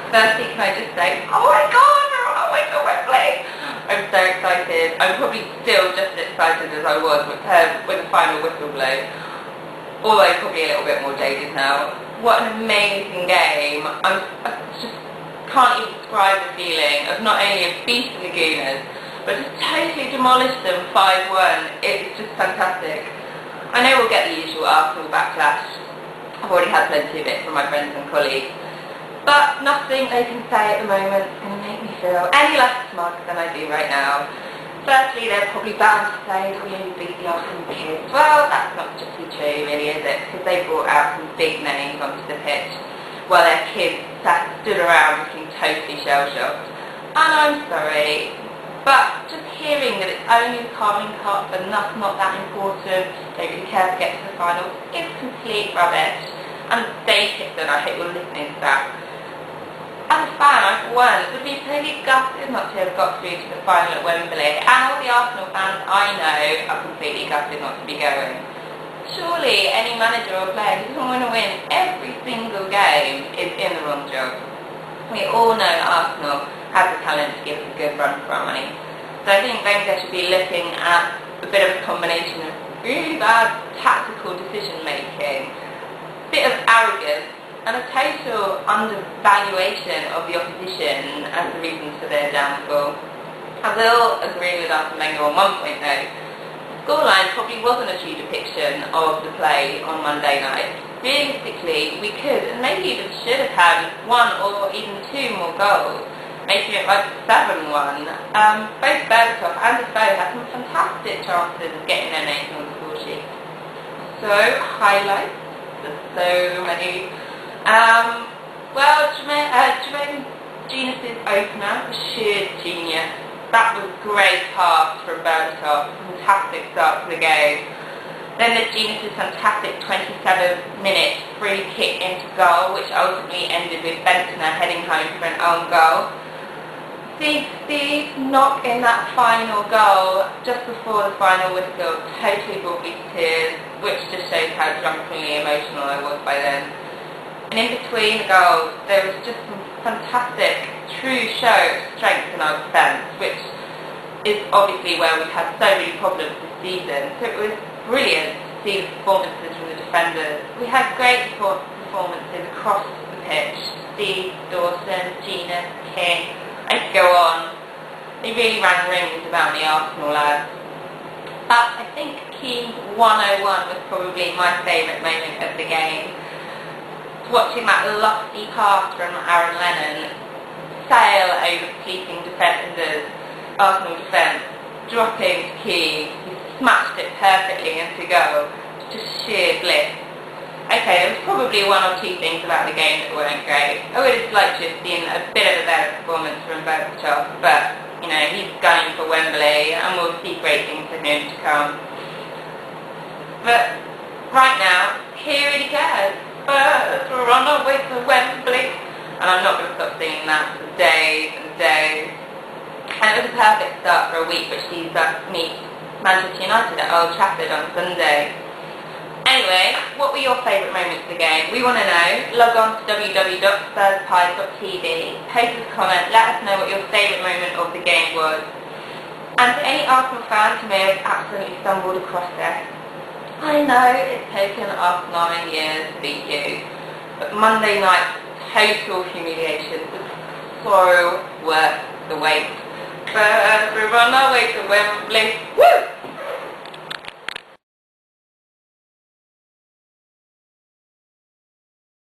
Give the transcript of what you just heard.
Firstly, can I just say, oh my god, we're on our way to Wembley! I'm so excited. I'm probably still just as excited as I was when the final whistle blew, although probably a little bit more jaded now. What an amazing game. I just can't even describe the feeling of not only have beaten the Gooners, but just totally demolished them 5-1. It's just fantastic. I know we'll get the usual Arsenal backlash. I've already had plenty of it from my friends and colleagues. But nothing they can say at the moment is going to make me feel any less smug than I do right now. Firstly, they're probably bound to say that we only beat the Arsenal kids. Well, that's not particularly true, really, is it? Because they brought out some big names onto the pitch, while their kids stood around looking totally shell-shocked. And I'm sorry, but just hearing that it's only the Carling Cup and that's not that important, don't really care to get to the final, is complete rubbish. And Dayton, I hope you're listening to that. As a fan, I for one would be totally gutted not to have got through to the final at Wembley, and all the Arsenal fans I know are completely gutted not to be going. Surely any manager or player who doesn't want to win every single game is in the wrong job. We all know Arsenal have the talent to give us a good run for our money. So I think Wenger should be looking at a bit of a combination of really bad tactical decision making, a bit of arrogance, and a total undervaluation of the opposition as the reasons for their downfall. I will agree with Arsene Wenger on one point though. The scoreline probably wasn't a true depiction of the play on Monday night. Realistically, we could and maybe even should have had 1 or even 2 more goals, making it like 7-1. Both Berbatov and Spur had some fantastic chances of getting their names on the score sheet. So, highlights, there's so many. Jermaine Genius's opener was sheer genius. That was great pass from Berbatov, fantastic start to the game. Then there's Genius's fantastic 27-minute free kick into goal, which ultimately ended with Bentner heading home for an own goal. Steve's knock in that final goal, just before the final whistle, totally brought me to tears, which just shows how drunkenly emotional I was by then. And in between the goals, there was just some fantastic, true show of strength in our defence, which is obviously where we've had so many problems this season. So it was brilliant to see the performances from the defenders. We had great performances across the pitch. Steve, Dawson, Gina, King, I could go on. They really ran rings about the Arsenal lads. But I think Keane's 101 was probably my favourite moment of the game. Watching that lofty pass from Aaron Lennon sail over fleeting defenders, Arsenal defence, dropping to Keane, he smashed it perfectly into goal, just sheer bliss. Okay, there was probably 1 or 2 things about the game that weren't great. I would have liked to have seen a bit of a better performance from Berbatov, but, you know, he's gunning for Wembley and we'll see great things for him to come. But right now, here it goes. We're on our way to Wembley, and I'm not going to stop singing that for days and days. And it was a perfect start for a week which sees us meet Manchester United at Old Trafford on Sunday. Anyway, what were your favourite moments of the game? We want to know. Log on to www.spurspies.tv, post us a comment, let us know what your favourite moment of the game was. And to any Arsenal fans who may have absolutely stumbled across this, I know it's taken us 9 years to beat you, but Monday night's total humiliation was so worth the wait. But we're on our way to Wembley. Woo!